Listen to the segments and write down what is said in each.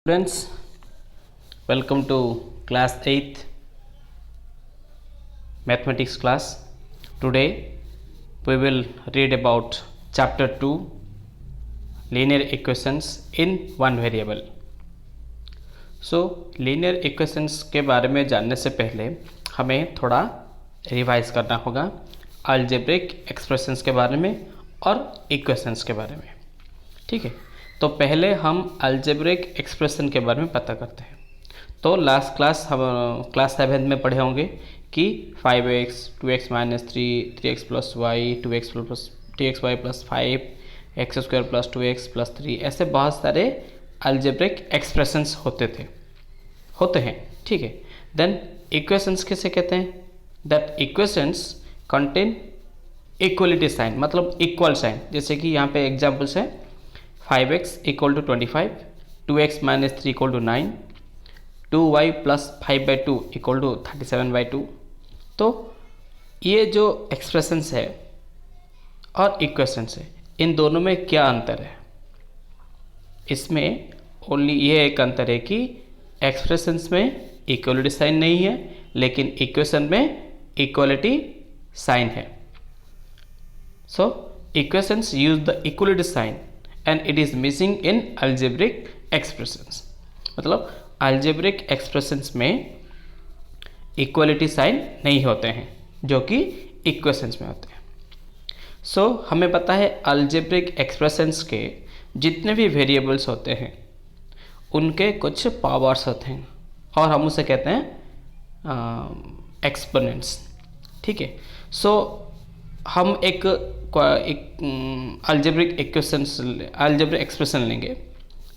Students, welcome to class 8th mathematics class. Today we will read about chapter 2 linear equations in one variable. So linear equations के बारे में जानने से पहले हमें थोड़ा रिवाइज करना होगा अलजेब्रिक एक्सप्रेशंस के बारे में और इक्वेशंस के बारे में. ठीक है, तो पहले हम अलजेब्रिक एक्सप्रेशन के बारे में पता करते हैं. तो लास्ट क्लास हम क्लास 7 में पढ़े होंगे कि 5x 2x minus 3 3x plus y 2x plus 2xy plus 5 x square plus 2x plus 3 ऐसे बहुत सारे अलजेब्रिक एक्सप्रेशंस होते हैं. ठीक है, देन इक्वेशंस किसे कहते हैं? That equations contain equality sign, मतलब इक्वल साइन. जैसे कि यहाँ पे एग्जाम्पल्स है 5x equal to 25, 2x minus 3 equal to 9, 2y plus 5/2 equal to 37/2. तो ये जो एक्सप्रेशंस है और इक्वेशंस है, इन दोनों में क्या अंतर है? इसमें ओनली ये एक अंतर है कि एक्सप्रेशंस में इक्वलिटी साइन नहीं है, लेकिन इक्वेशन में इक्वलिटी साइन है. So equations use the equality sign and it is missing in algebraic expressions. मतलब algebraic expressions में equality sign नहीं होते हैं जो कि equations में होते हैं. So हमें पता है algebraic expressions के जितने भी variables होते हैं उनके कुछ powers होते हैं और हम उसे कहते हैं exponents. ठीक है, so हम एक अलजेब्रिक एक्सप्रेशन लेंगे.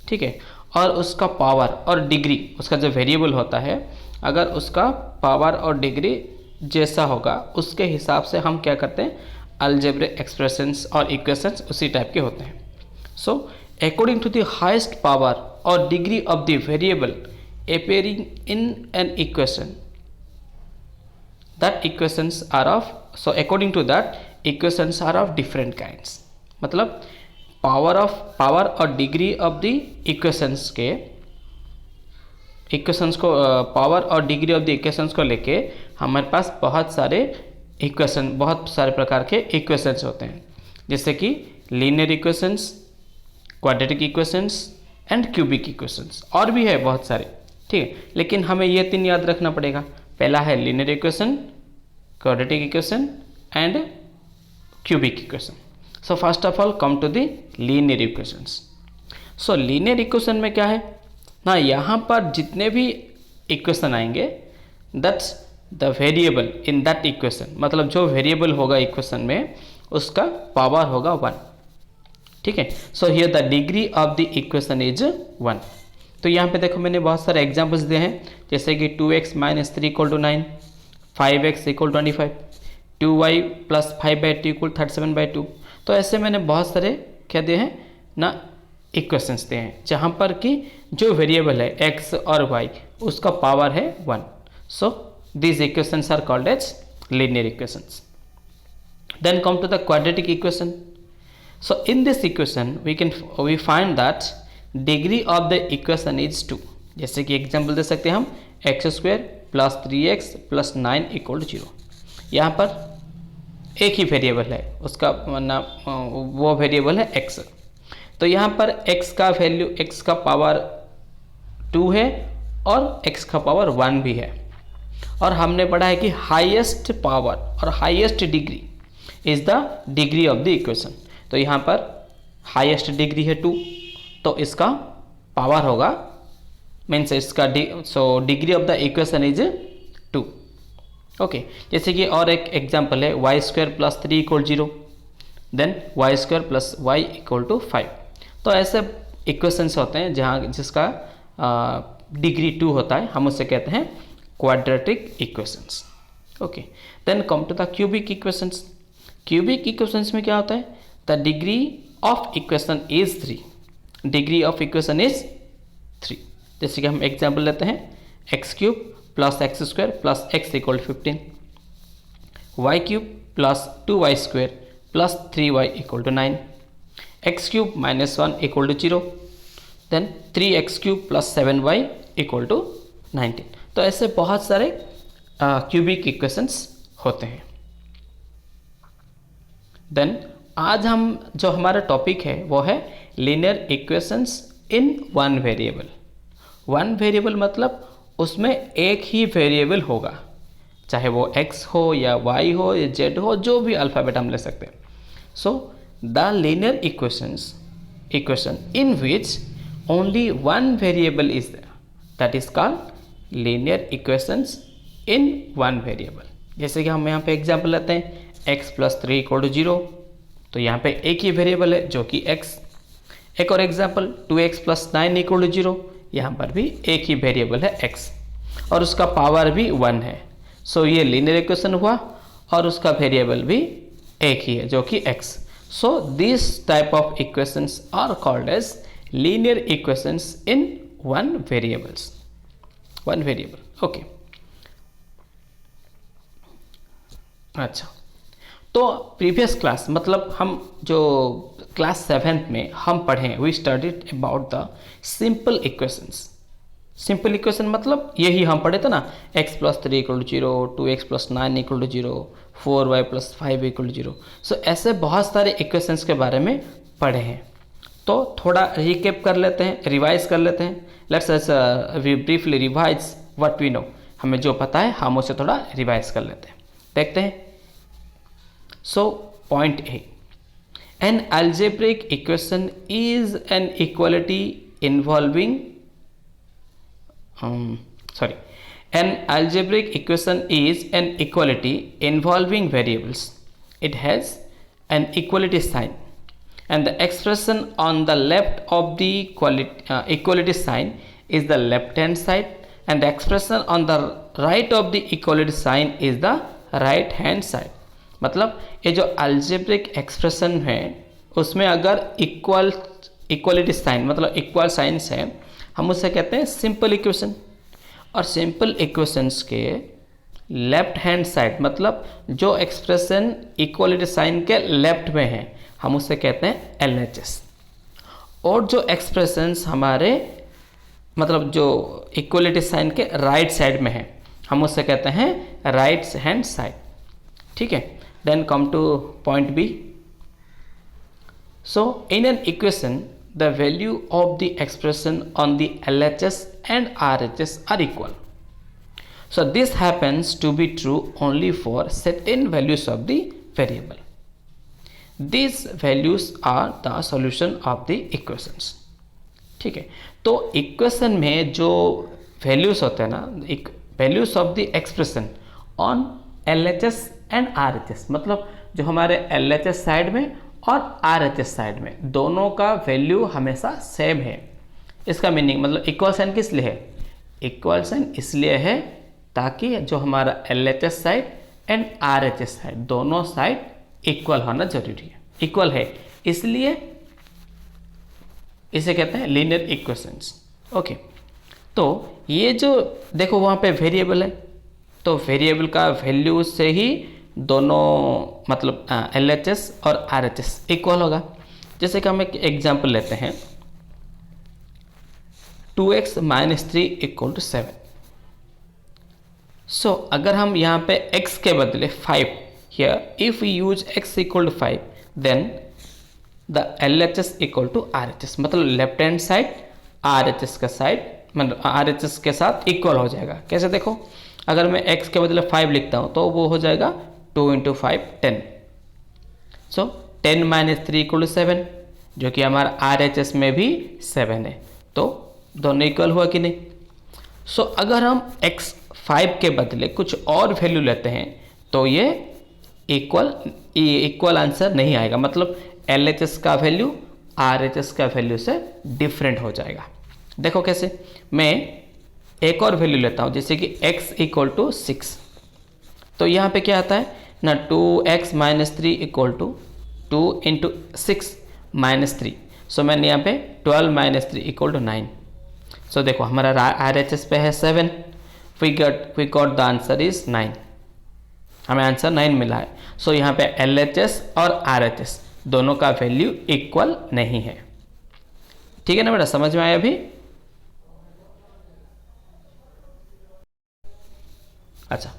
ठीक है, और उसका पावर और डिग्री, उसका जो वेरिएबल होता है, अगर उसका पावर और डिग्री जैसा होगा उसके हिसाब से हम क्या करते हैं, अलजेब्रिक एक्सप्रेशंस और इक्वेशंस उसी टाइप के होते हैं. So according to the highest power और degree of the variable appearing in an equation, that equations are of, so according to that equations are of different kinds. मतलब power और degree of the equations के equations को power और degree of the equations को लेके हमारे पास बहुत सारे प्रकार के इक्वेशंस होते हैं, जैसे कि linear equations, quadratic equations and cubic equations, और भी है बहुत सारे. ठीक है, लेकिन हमें ये 3 याद रखना पड़ेगा. पहला है linear equation, quadratic equation and cubic equation. So first of all come to the linear equations. So linear equation में क्या है ना, यहाँ पर जितने भी इक्वेशन आएंगे that's the variable in that equation, मतलब जो वेरिएबल होगा इक्वेशन में उसका पावर होगा 1. ठीक है, so here the degree of the equation is 1. तो यहाँ पे देखो मैंने बहुत सारे एग्जाम्पल्स दिए हैं, जैसे कि 2x minus 3 equal to 9, 5x equal 25, 2y plus 5/2 equal 37/2. तो ऐसे मैंने बहुत सारे क्या दिए हैं ना, इक्वेशंस दिए हैं जहाँ पर कि जो वेरिएबल है x और y उसका पावर है 1. So these equations are called as linear equations. Then come to the quadratic equation. So in this equation we find that degree of the equation is 2. जैसे कि एग्जाम्पल दे सकते हैं हम x square plus 3x plus 9 equal to 0. यहाँ पर एक ही variable है, उसका वो वेरिएबल है x. तो यहाँ पर x का वैल्यू, x का पावर 2 है और x का पावर 1 भी है. और हमने पढ़ा है कि हाईएस्ट पावर और highest degree is the degree of the equation. तो यहाँ पर हाईएस्ट डिग्री है 2, तो इसका पावर होगा मीन्स इसका degree of the equation is 2. Okay, जैसे कि और एक एग्जांपल है y square plus 3 equal 0, then y square plus y equal to 5. तो ऐसे इक्वेशंस होते हैं जिसका डिग्री 2 होता है, हम उसे कहते हैं quadratic equations. Okay, then come to the cubic equations. Cubic equations में क्या होता है, the degree of equation is 3. Degree of equation is 3. जैसे कि हम एग्जाम्पल लेते हैं x cube plus x square plus x equal 15, y cube plus 2y square plus 3y equal to 9, x cube minus 1 equal to 0, then 3x³ + 7y = 19। तो ऐसे बहुत सारे cubic equations होते हैं। देन आज हम जो हमारा टॉपिक है वो है linear equations in one variable. One variable मतलब उसमें एक ही वेरिएबल होगा, चाहे वो x हो या y हो या z हो, जो भी अल्फ़ाबेट हम ले सकते हैं। So the linear equation in which only one variable is there, that is called linear equations in one variable. जैसे कि हम यहाँ पे एग्जाम्पल लेते हैं x + 3 = 0, तो यहाँ पे एक ही वेरिएबल है जो कि x। एक और एग्जाम्पल 2x + 9 = 0, यहाँ पर भी एक ही वेरिएबल है x और उसका पावर भी 1 है। सो ये लीनियर इक्वेशन हुआ और उसका वेरिएबल भी एक ही है जो कि x। So this type of equations are called as linear equations in one variable. Okay, अच्छा, तो प्रीवियस क्लास मतलब हम जो क्लास 7th में हम पढ़े, we studied about the simple equations. Simple equation मतलब यही हम पढ़े थे ना, x + 3 = 0, 2x + 9 = 0, 4y + 5 = 0। सो ऐसे बहुत सारे इक्वेशंस के बारे में पढ़े हैं। तो थोड़ा रिकेप कर लेते हैं, रिवाइज कर लेते हैं। Let's we briefly revise what we know. हमें जो पता है हम उसे थोड़ा रिवाइज कर लेते हैं, देखते हैं। So point A, an algebraic equation is an equality involving an algebraic equation is an equality involving variables. It has an equality sign and the expression on the left of the equality sign is the left hand side and the expression on the right of the equality sign is the right hand side। मतलब ये जो algebraic expression है उसमें अगर equality sign मतलब equal science है, हम उसे कहते हैं सिंपल इक्वेशन। और सिंपल इक्वेशंस के लेफ्ट हैंड साइड मतलब जो एक्सप्रेशन इक्वलिटी साइन के लेफ्ट में है हम उसे कहते हैं LHS। और जो एक्सप्रेशंस हमारे मतलब जो इक्वलिटी साइन के राइट साइड में है हम उसे कहते हैं राइट हैंड साइड। ठीक है, then come to point B. So in an equation the value of the expression on the LHS and RHS are equal. So this happens to be true only for certain values of the variable. These values are the solution of the equations. ठीक है, तो equation में जो values होते हैं ना, values of the expression on LHS and RHS मतलब जो हमारे LHS साइड में और RHS साइड में दोनों का वैल्यू हमेशा सेम है। इसका मीनिंग मतलब इक्वल साइन किस लिए है? इक्वल साइन इसलिए है ताकि जो हमारा LHS side and RHS side दोनों साइड इक्वल होना जरूरी है। इक्वल है इसलिए इसे कहते हैं लीनियर इक्वेशंस। ओके, तो ये जो देखो वहाँ पे वेरिएबल है, तो वेरिएबल का वैल्यू से ही दोनों मतलब LHS और RHS इक्वल होगा। जैसे कि हम एक एग्जांपल लेते हैं 2x - 3 = 7। सो अगर हम यहाँ पे x के बदले 5 here if we use x = 5 then the LHS = RHS मतलब लेफ्ट हैंड साइड RHS का साइड मतलब RHS के साथ इक्वल हो जाएगा। कैसे देखो, अगर मैं x के बदले 5 लिखता हूँ तो वो हो जाएगा 2 × 5 10। सो 10 - 3 = 7 जो कि हमारा RHS में भी 7 है, तो दोनों इक्वल हुआ कि नहीं। सो अगर हम x 5 के बदले कुछ और वैल्यू लेते हैं तो ये इक्वल आंसर नहीं आएगा, मतलब LHS का वैल्यू RHS का वैल्यू से डिफरेंट हो जाएगा। देखो कैसे, मैं एक और वैल्यू लेता हूँ जैसे कि x = 6, तो यहाँ पे क्या आता है ना 2x - 3 = 2 × 6 - 3। सो मैंने यहाँ पे 12 - 3 = 9। सो देखो हमारा RHS पे है 7, we got the answer is 9, हमें आंसर 9 मिला है। सो यहाँ पे LHS और RHS दोनों का वैल्यू इक्वल नहीं है। ठीक है ना बेटा, समझ में आया अभी? अच्छा,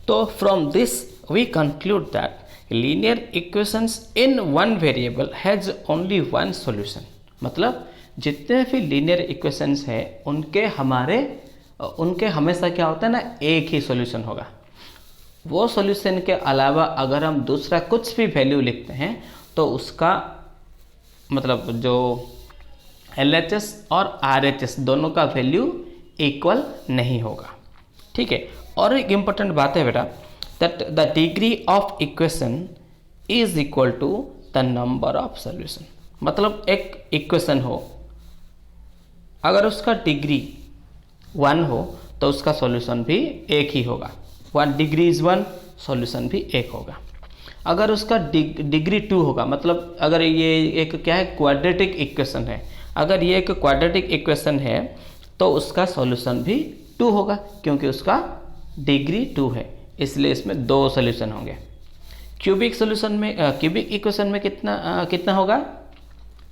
तो from this we conclude that linear equations in one variable has only one solution. मतलब जितने भी लीनियर इक्वेशंस हैं उनके हमेशा क्या होता है ना, एक ही सॉल्यूशन होगा। वो सॉल्यूशन के अलावा अगर हम दूसरा कुछ भी वैल्यू लिखते हैं तो उसका मतलब जो LHS और RHS दोनों का वैल्यू इक्वल नहीं होगा। ठीक है, और एक इम्पोर्टेंट बात है बेटा, that the degree of equation is equal to the number of solution. मतलब एक इक्वेशन हो, अगर उसका डिग्री 1 हो तो उसका सॉल्यूशन भी एक ही होगा। 1 डिग्री इज 1, सॉल्यूशन भी एक होगा। अगर उसका डिग्री 2 होगा, मतलब अगर ये एक क्या है, क्वाड्रेटिक इक्वेशन है, अगर ये एक क्वाड्रेटिक इक्वेशन है तो उसका सॉल्यूशन भी 2 होगा, क्योंकि उसका डिग्री 2 है, इसलिए इसमें 2 सॉल्यूशन होंगे। क्यूबिक सॉल्यूशन में क्यूबिक इक्वेशन में कितना होगा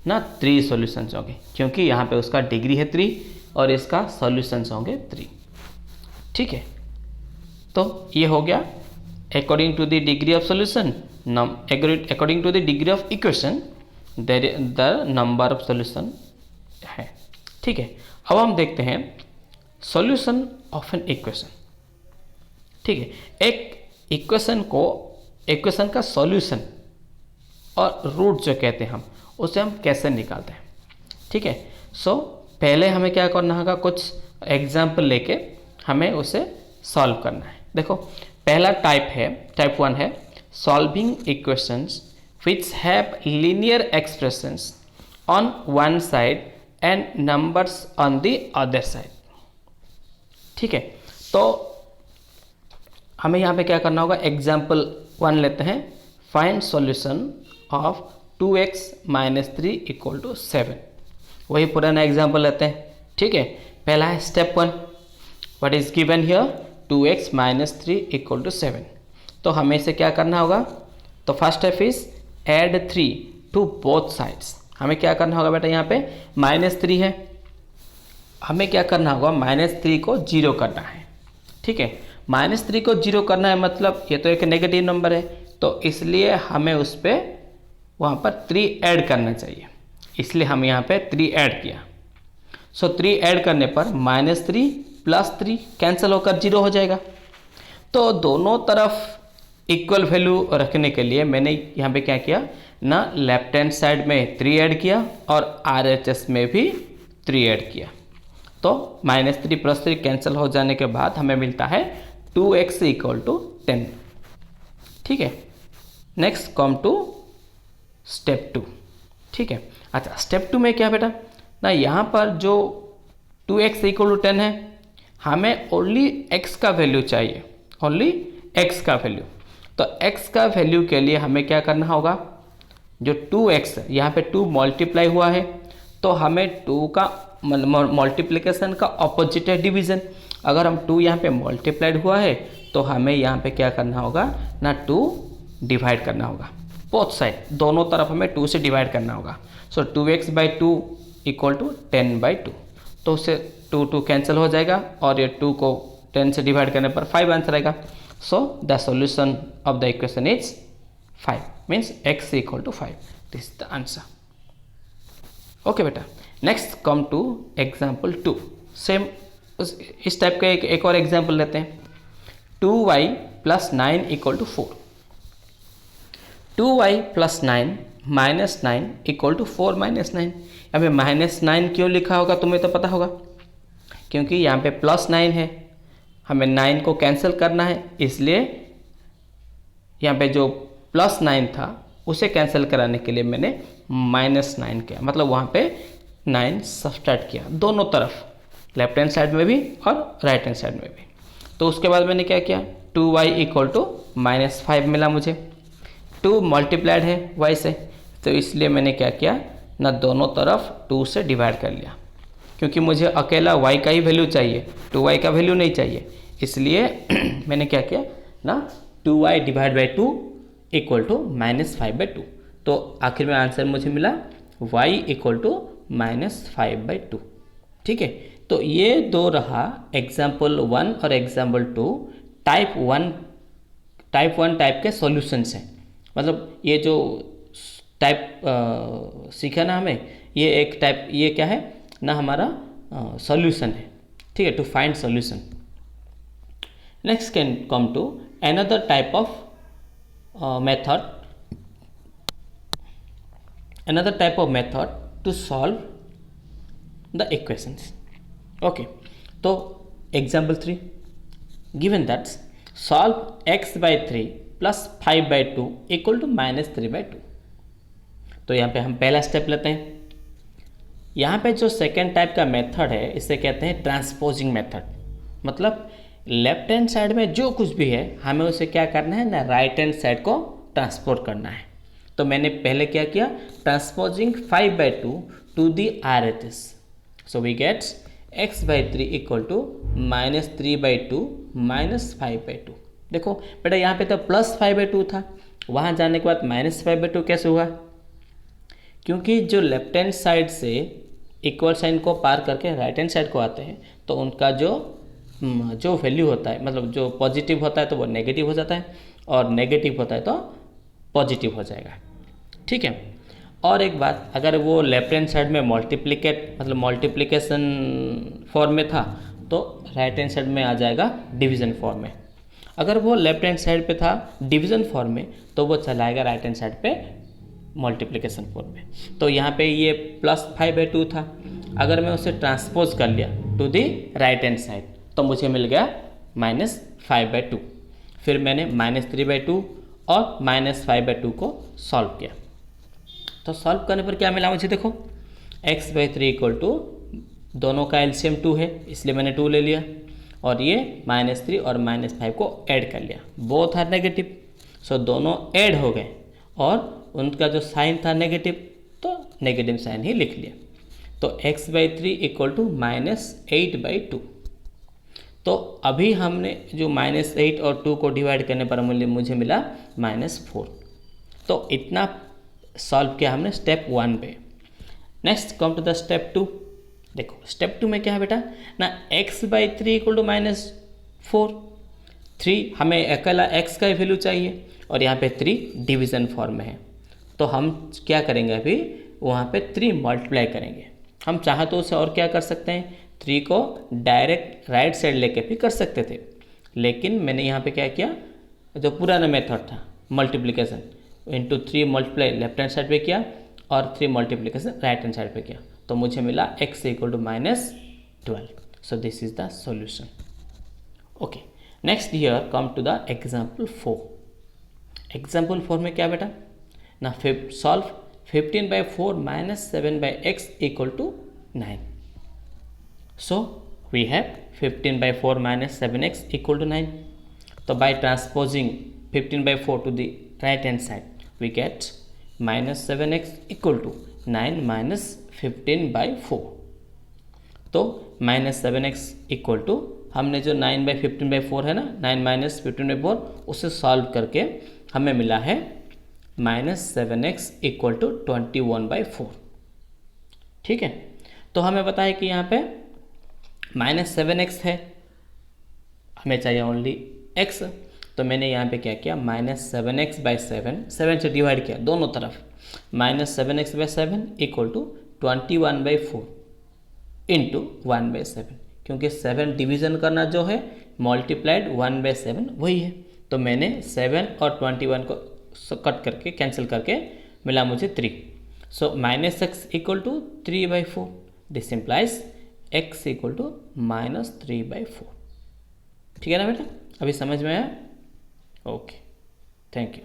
ना, 3 सॉल्यूशंस होंगे, क्योंकि यहाँ पे उसका डिग्री है 3 और इसका सॉल्यूशंस होंगे 3। ठीक है, तो ये हो गया according to the degree of solution, according to the degree of equation the number of solution है। ठीक है, अब हम देखते हैं सॉल्यूशन ऑफ एन इक्वेशन। ठीक है, एक इक्वेशन का सॉल्यूशन और रूट जो कहते हैं हम, उसे हम कैसे निकालते हैं। ठीक है, सो पहले हमें क्या करना होगा, कुछ एग्जाम्पल लेके हमें उसे सॉल्व करना है। देखो, पहला टाइप 1 है solving equations which have linear expressions on one side and numbers on the other side. ठीक है, तो हमें यहाँ पे क्या करना होगा, एग्जाम्पल 1 लेते हैं, फाइंड सॉल्यूशन ऑफ 2x - 3 = 7। वही पुराना एग्जाम्पल लेते हैं। ठीक है, पहला है step 1, what is given here, 2x - 3 = 7। तो हमें इसे क्या करना होगा, तो first step is add 3 to both sides. हमें क्या करना होगा बेटा, यहाँ पे -3 है, हमें क्या करना होगा, -3 को 0 करना है। ठीक है, -3 को 0 करना है, मतलब ये तो एक नेगेटिव नंबर है, तो इसलिए हमें उस पर वहाँ पर 3 ऐड करना चाहिए, इसलिए हम यहाँ पे 3 ऐड किया। सो 3 ऐड करने पर -3 + 3 कैंसिल होकर 0 हो जाएगा। तो दोनों तरफ इक्वल वैल्यू रखने के लिए मैंने यहाँ पे क्या किया ना, लेफ्ट हैंड साइड में 3 ऐड किया और RHS में भी 3 ऐड किया। तो -3 + 3 कैंसिल हो जाने के बाद हमें मिलता है 2x = 10। ठीक है, नेक्स्ट कम टू स्टेप 2। ठीक है, अच्छा स्टेप 2 में क्या बेटा ना, यहाँ पर जो 2x = 10 है, हमें ओनली x का वैल्यू चाहिए, ओनली x का वैल्यू। तो x का वैल्यू के लिए हमें क्या करना होगा, जो 2x यहाँ पे 2 मल्टीप्लाई हुआ है, तो हमें 2 का मल्टीप्लिकेशन का ऑपोजिट है डिवीज़न। अगर हम 2 यहाँ पे मल्टीप्लाइड हुआ है तो हमें यहाँ पे क्या करना होगा ना, 2 डिवाइड करना होगा, बोथ साइड, दोनों तरफ हमें 2 से डिवाइड करना होगा। सो 2x/2 = 10/2। तो उससे 2 कैंसिल हो जाएगा और ये 2 को 10 से डिवाइड करने पर 5 आंसर आएगा। So the solution of the equation is 5, means x = 5। This is the answer. Okay बेटा, next come to example 2। Same इस टाइप का एक और एग्जाम्पल लेते हैं। 2y + 9 = 4। 2y + 9 - 9 = 4 - 9। यहाँ पे -9 क्यों लिखा होगा तुम्हें तो पता होगा, क्योंकि यहाँ पे +9 है, हमें 9 को कैंसिल करना है, इसलिए यहाँ पे जो +9 था उसे कैंसिल कराने के लिए मैंने -9 किया, मतलब वहाँ पे 9 सब्सट्रैक्ट किया, दोनों तरफ, लेफ्ट हैंड साइड में भी और राइट हैंड साइड में भी। तो उसके बाद मैंने क्या किया, 2y = -5 मिला मुझे, 2 मल्टीप्लाइड है y से, तो इसलिए मैंने क्या किया ना, दोनों तरफ 2 से डिवाइड कर लिया, क्योंकि मुझे अकेला y का ही वैल्यू चाहिए, 2y का वैल्यू नहीं चाहिए, इसलिए मैंने क्या किया ना, 2y / 2 = -5/2। तो आखिर में आंसर मुझे मिला y = -5/2। ठीक है, तो ये दो रहा एग्जाम्पल 1 और एग्जाम्पल 2 टाइप 1 टाइप के सॉल्यूशंस हैं। मतलब ये जो टाइप सीखा ना हमें, ये एक टाइप, ये क्या है ना, हमारा सॉल्यूशन है। ठीक है, to find solution. Next can come to another type of method to solve the equations. Okay, so example 3, given that solve x by 3 plus 5/2 equal to -3/2। तो यहाँ पे हम पहला स्टेप लेते हैं। यहाँ पे जो सेकेंड टाइप का मेथड है इसे कहते हैं ट्रांसपोजिंग मेथड। मतलब लेफ्ट हैंड साइड में जो कुछ भी है हमें उसे क्या करना है ना, राइट हैंड साइड को ट्रांसपोर्ट करना है। तो मैंने पहले क्या किया, transposing 5/2 to the RHS। So we gets x/3 equal to -3/2 -5/2। देखो बेटा यहाँ पे तो +5/2 था, वहाँ जाने के बाद -5/2 कैसे हुआ? क्योंकि जो लेफ्ट हैंड साइड से इक्वल साइन को पार करके राइट हैंड साइड को आते हैं तो उनका जो वैल्यू होता है, मतलब जो पॉजिटिव होता है तो वो नेगेटिव हो जाता है और नेगेटिव होता है तो पॉजिटिव हो जाएगा। ठीक है, और एक बात, अगर वो लेफ्ट हैंड साइड में मल्टीप्लिकेशन फॉर्म में था तो राइट हैंड साइड में आ जाएगा डिवीज़न फॉर्म में। अगर वो लेफ्ट हैंड साइड पे था डिवीज़न फॉर्म में तो वो चलाएगा राइट हैंड साइड पे मल्टीप्लिकेशन फॉर्म में। तो यहाँ पे ये +5/2 था, अगर मैं उसे ट्रांसपोज कर लिया to the right hand side तो मुझे मिल गया -5/2। फिर मैंने -3/2 और -5/2 को सॉल्व किया। तो सॉल्व करने पर क्या मिला मुझे, देखो x/3 इक्वल टू, दोनों का एलसीएम 2 है इसलिए मैंने 2 ले लिया, और ये -3 और -5 को ऐड कर लिया, बोथ आर नेगेटिव। सो दोनों ऐड हो गए और उनका जो साइन था नेगेटिव तो नेगेटिव साइन ही लिख लिया। तो x/3 इक्वल टू -8/2। तो अभी हमने जो -8 और 2 को डिवाइड करने पर मुझे मिला -4। तो इतना सॉल्व किया हमने स्टेप 1 पे। Next come to the step 2। देखो स्टेप 2 में क्या है बेटा ना, x/3 इक्वल टू -4। 3 हमें अकेला x का वैल्यू चाहिए और यहाँ पे 3 डिवीज़न फॉर्म में है। तो हम क्या करेंगे, अभी वहाँ पे 3 मल्टीप्लाई करेंगे। हम चाहे तो उसे और क्या कर सकते हैं, 3 को डायरेक्ट राइट साइड लेके भी कर सकते थे, लेकिन मैंने यहाँ पे क्या किया, जो पुराना मेथड था multiplication into 3 multiply left hand side पे किया और 3 मल्टीप्लिकेशन राइट हैंड साइड पे किया, तो मुझे मिला x equal to -12। So this is the solution. Okay, next here come to the example 4। Example 4 में क्या बेटा ना, solve 15/4 -7/x equal to 9। So we have 15/4 -7x equal to 9. So by transposing 15/4 to the right hand side we get -7x equal to 9 minus 15/4। तो -7x equal to, हमने जो 9/15/4 है ना, 9 minus 15/4 उसे सॉल्व करके हमें मिला है -7x इक्वल टू 21/4। ठीक है, तो हमें पता है कि यहाँ पे -7x है, हमें चाहिए ओनली x। तो मैंने यहाँ पे क्या किया, -7x/7, 7 से डिवाइड किया दोनों तरफ, -7x/7 इक्वल टू 21/4 इंटू 1/7, क्योंकि 7 डिवीज़न करना जो है मल्टीप्लाइड 1/7 वही है। तो मैंने 7 और 21 को कट करके कैंसिल करके मिला मुझे 3। So -x equal to 3/4। This implies x equal to -3/4। ठीक है ना बेटा, अभी समझ में आया? Okay, thank you.